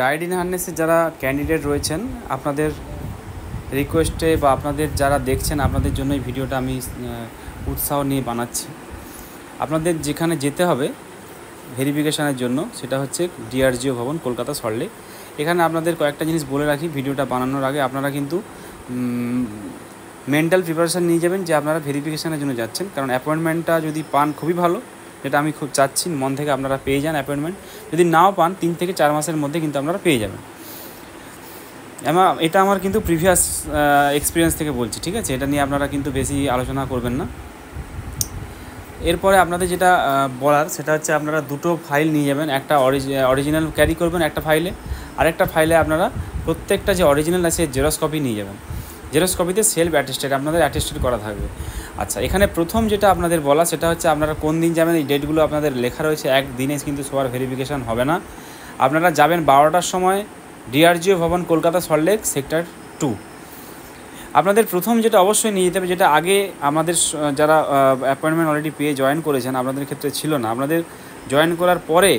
Died in হার্নেসে যারা candidate রয়েছেন, আপনাদের রিকোয়েস্টে বা আপনাদের যারা দেখছেন, আপনাদের জন্য এই ভিডিওটা আমি উৎসাহ নিয়ে বানাচ্ছি। আপনাদের যেখানে যেতে হবে ভেরিফিকেশানের জন্য সেটা হচ্ছে ডিআরজিও ভবন, কলকাতা সল্টলেক। এখানে আপনাদের কয়েকটা জিনিস বলে রাখি ভিডিওটা বানানোর আগে। আপনারা কিন্তু মেন্টাল প্রিপারেশান নিয়ে যাবেন যে আপনারা ভেরিফিকেশানের জন্য যাচ্ছেন, কারণ অ্যাপয়েন্টমেন্টটা যদি পান খুবই ভালো, যেটা আমি খুব চাচ্ছি মন থেকে আপনারা পেয়ে যান অ্যাপয়েন্টমেন্ট। যদি নাও পান 3 থেকে 4 মাসের মধ্যে কিন্তু আপনারা পেয়ে যাবেন। এটা আমার কিন্তু প্রিভিয়াস এক্সপিরিয়েন্স থেকে বলছি, ঠিক আছে? এটা নিয়ে আপনারা কিন্তু বেশি আলোচনা করবেন না। এরপরে আপনাদের যেটা বলার সেটা হচ্ছে আপনারা 2টো ফাইল নিয়ে যাবেন। একটা অরিজিনাল ক্যারি করবেন একটা ফাইলে, আরেকটা ফাইলে আপনারা প্রত্যেকটা যে অরিজিনাল আছে জেরক্স কপি নিয়ে যাবেন। জেরক্স কপিতে সেলফ অ্যাটেস্টেড আপনাদের অ্যাটেস্টেড করা থাকবে। আচ্ছা, এখানে প্রথম যেটা আপনাদের বলা সেটা হচ্ছে আপনারা কোন দিন যাবেন। এই ডেটগুলো আপনাদের লেখা রয়েছে। একদিনে কিন্তু সবার ভেরিফিকেশান হবে না। আপনারা যাবেন 12টার সময় ডিআরজিও ভবন, কলকাতা সল্টলেক, সেক্টর 2। আপনাদের প্রথম যেটা অবশ্যই নিয়ে যেতে হবে, যেটা আগে আমাদের যারা অ্যাপয়েন্টমেন্ট অলরেডি পেয়ে জয়েন করেছেন, আপনাদের ক্ষেত্রে ছিল না। আপনাদের জয়েন করার পরে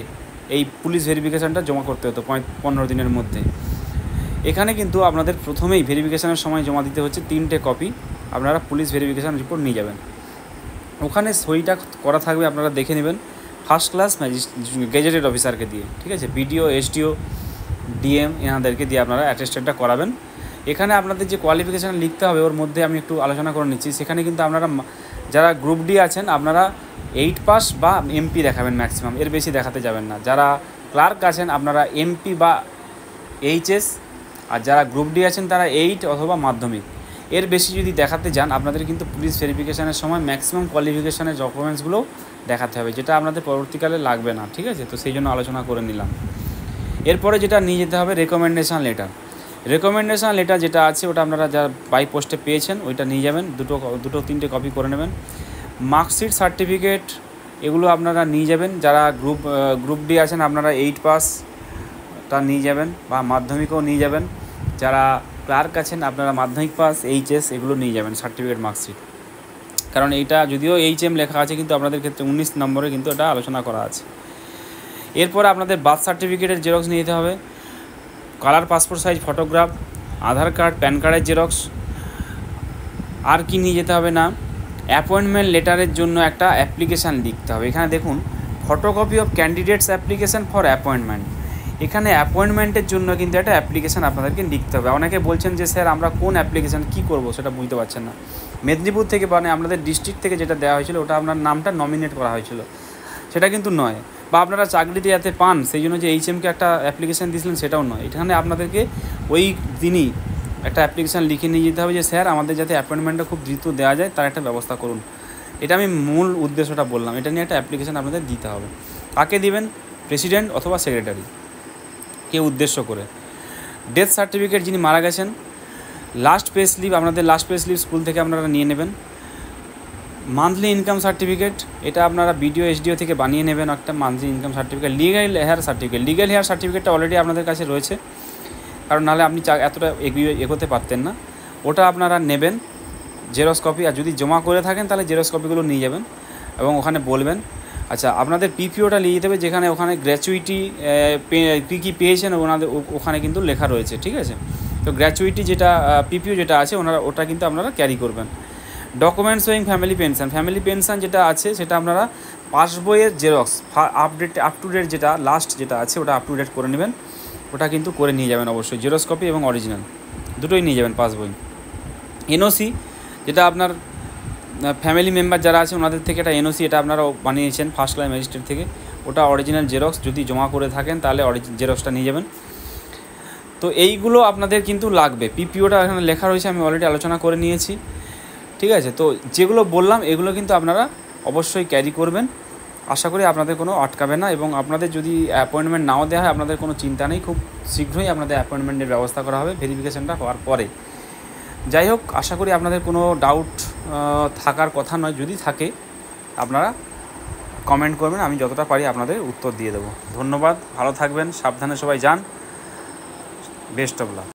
এই পুলিশ ভেরিফিকেশানটা জমা করতে হতো 15 দিনের মধ্যে। এখানে কিন্তু আপনাদের প্রথমেই ভেরিফিকেশানের সময় জমা দিতে হচ্ছে 3টে কপি। আপনারা পুলিশ ভেরিফিকেশান রিপোর্ট নিয়ে যাবেন। ওখানে সইটা করা থাকবে, আপনারা দেখে নেবেন ফার্স্ট ক্লাস গেজেটেড অফিসারকে দিয়ে, ঠিক আছে? বিডিও, এসডিও, ডিএম এনাদেরকে দিয়ে আপনারা অ্যাটেস্টেডটা করাবেন। এখানে আপনাদের যে কোয়ালিফিকেশান লিখতে হবে ওর মধ্যে আমি একটু আলোচনা করে নিচ্ছি। সেখানে কিন্তু আপনারা যারা গ্রুপ ডি আছেন আপনারা 8 পাস বা এমপি দেখাবেন ম্যাক্সিমাম, এর বেশি দেখাতে যাবেন না। যারা ক্লার্ক আছেন আপনারা এমপি বা এইচএস, আর যারা গ্রুপ ডি আছেন তারা 8 অথবা মাধ্যমিক। এর বেশি যদি দেখাতে যান আপনাদের কিন্তু পুলিশ ভেরিফিকেশানের সময় ম্যাক্সিমাম কোয়ালিফিকেশানের ডকুমেন্টসগুলো দেখাতে হবে, যেটা আপনাদের পরবর্তীকালে লাগবে না, ঠিক আছে? তো সেই জন্য আলোচনা করে নিলাম। এরপরে যেটা নিয়ে যেতে হবে রেকমেন্ডেশান লেটার। রেকমেন্ডেশান লেটার যেটা আছে ওটা আপনারা যা বাই পোস্টে পেয়েছেন ওইটা নিয়ে যাবেন, দুটো 3টে কপি করে নেবেন। মার্কশিট, সার্টিফিকেট এগুলো আপনারা নিয়ে যাবেন। যারা গ্রুপ ডি আছেন আপনারা 8 পাসটা নিয়ে যাবেন বা মাধ্যমিকও নিয়ে যাবেন। যারা ক্লার্ক আছেন আপনারা মাধ্যমিক পাস, এইচএস এগুলো নিয়ে যাবেন, সার্টিফিকেট, মার্কশিট। কারণ এইটা যদিও এইচএম লেখা আছে কিন্তু আপনাদের ক্ষেত্রে 19 নম্বরে কিন্তু এটা আলোচনা করা আছে। এরপর আপনাদের বার্থ সার্টিফিকেটের জেরক্স নিয়ে যেতে হবে, কালার পাসপোর্ট সাইজ ফটোগ্রাফ, আধার কার্ড, প্যান কার্ডের জেরক্স। আর কি নিয়ে যেতে হবে না, অ্যাপয়েন্টমেন্ট লেটারের জন্য একটা অ্যাপ্লিকেশান লিখতে হবে। এখানে দেখুন photocopy of candidates application for appointment. এখানে অ্যাপয়েন্টমেন্টের জন্য কিন্তু একটা অ্যাপ্লিকেশান আপনাদেরকে লিখতে হবে। অনেকে বলছেন যে স্যার আমরা কোন অ্যাপ্লিকেশান কী করবো সেটা বুঝতে পারছেন না। মেদিনীপুর থেকে মানে আপনাদের ডিস্ট্রিক্ট থেকে যেটা দেওয়া হয়েছিল ওটা আপনার নামটা নমিনেট করা হয়েছিল, সেটা কিন্তু নয়। বা আপনারা চাকরিতে যাতে পান সেই জন্য যে এইচএমকে একটা অ্যাপ্লিকেশান দিয়েছিলেন সেটাও নয়। এখানে আপনাদেরকে ওই দিনই একটা অ্যাপ্লিকেশান লিখে নিয়ে যেতে হবে যে স্যার আমাদের যাতে অ্যাপয়েন্টমেন্টটা খুব দ্রুত দেওয়া যায় তার একটা ব্যবস্থা করুন। এটা আমি মূল উদ্দেশ্যটা বললাম, এটা নিয়ে একটা অ্যাপ্লিকেশান আপনাদের দিতে হবে। কাকে দিবেন? প্রেসিডেন্ট অথবা সেক্রেটারি কে উদ্দেশ্য করে। ডেথ সার্টিফিকেট, যিনি মারা গেছেন। লাস্ট পে স্লিপ, আপনাদের লাস্ট পে স্লিপ স্কুল থেকে আপনারা নিয়ে নেবেন। মান্থলি ইনকাম সার্টিফিকেট, এটা আপনারা বিডিও, এসডিও থেকে বানিয়ে নেবেন একটা monthly income certificate. Legal heir certificate, legal heir সার্টিফিকেটটা অলরেডি আপনাদের কাছে রয়েছে, কারণ নাহলে আপনি এতটা এগোতে পারতেন না। ওটা আপনারা নেবেন জেরক্স কপি, আর যদি জমা করে থাকেন তাহলে জেরক্স কপিগুলো নিয়ে যাবেন এবং ওখানে বলবেন। আচ্ছা, আপনাদের পিপিওটা নিয়ে যেতে হবে, যেখানে ওখানে গ্র্যাচুইটি কী কী পেয়েছেন ওখানে কিন্তু লেখা রয়েছে, ঠিক আছে? তো গ্র্যাচুইটি যেটা পিপিও যেটা আছে ওটা কিন্তু আপনারা ক্যারি করবেন। ডকুমেন্টস শোয়িং ফ্যামিলি পেনশন যেটা আছে সেটা আপনারা পাসবইয়ের জেরক্স আপ টু ডেট যেটা লাস্ট যেটা আছে ওটা আপ টু ডেট করে নেবেন। ওটা কিন্তু করে নিয়ে যাবেন অবশ্যই, জেরক্স কপি এবং অরিজিনাল দুটোই নিয়ে যাবেন পাসবই। এনওসি, যেটা আপনার ফ্যামিলি মেম্বার যারা আছে ওনাদের থেকে একটা এনওসি এটা আপনারাও বানিয়েছেন ফার্স্ট ক্লাস ম্যাজিস্ট্রেট থেকে, ওটা অরিজিনাল জেরক্স যদি জমা করে থাকেন তাহলে জেরক্সটা নিয়ে যাবেন। তো এইগুলো আপনাদের কিন্তু লাগবে। পিপিওটা এখানে লেখা রয়েছে, আমি অলরেডি আলোচনা করে নিয়েছি, ঠিক আছে? তো যেগুলো বললাম এগুলো কিন্তু আপনারা অবশ্যই ক্যারি করবেন। আশা করি আপনাদের কোনো আটকাবে না, এবং আপনাদের যদি অ্যাপয়েন্টমেন্ট নাও দেওয়া হয় আপনাদের কোনো চিন্তা নেই, খুব শীঘ্রই আপনাদের অ্যাপয়েন্টমেন্টের ব্যবস্থা করা হবে ভেরিফিকেশানটা হওয়ার পরে। যাই হোক, আশা করি আপনাদের কোনো ডাউট থাকার কথা নয়। যদি থাকে আপনারা কমেন্ট করবেন, আমি যতটা পারি আপনাদের উত্তর দিয়ে দেবো। ধন্যবাদ, ভালো থাকবেন, সাবধানে সবাই যান, বেস্ট অফ লাক।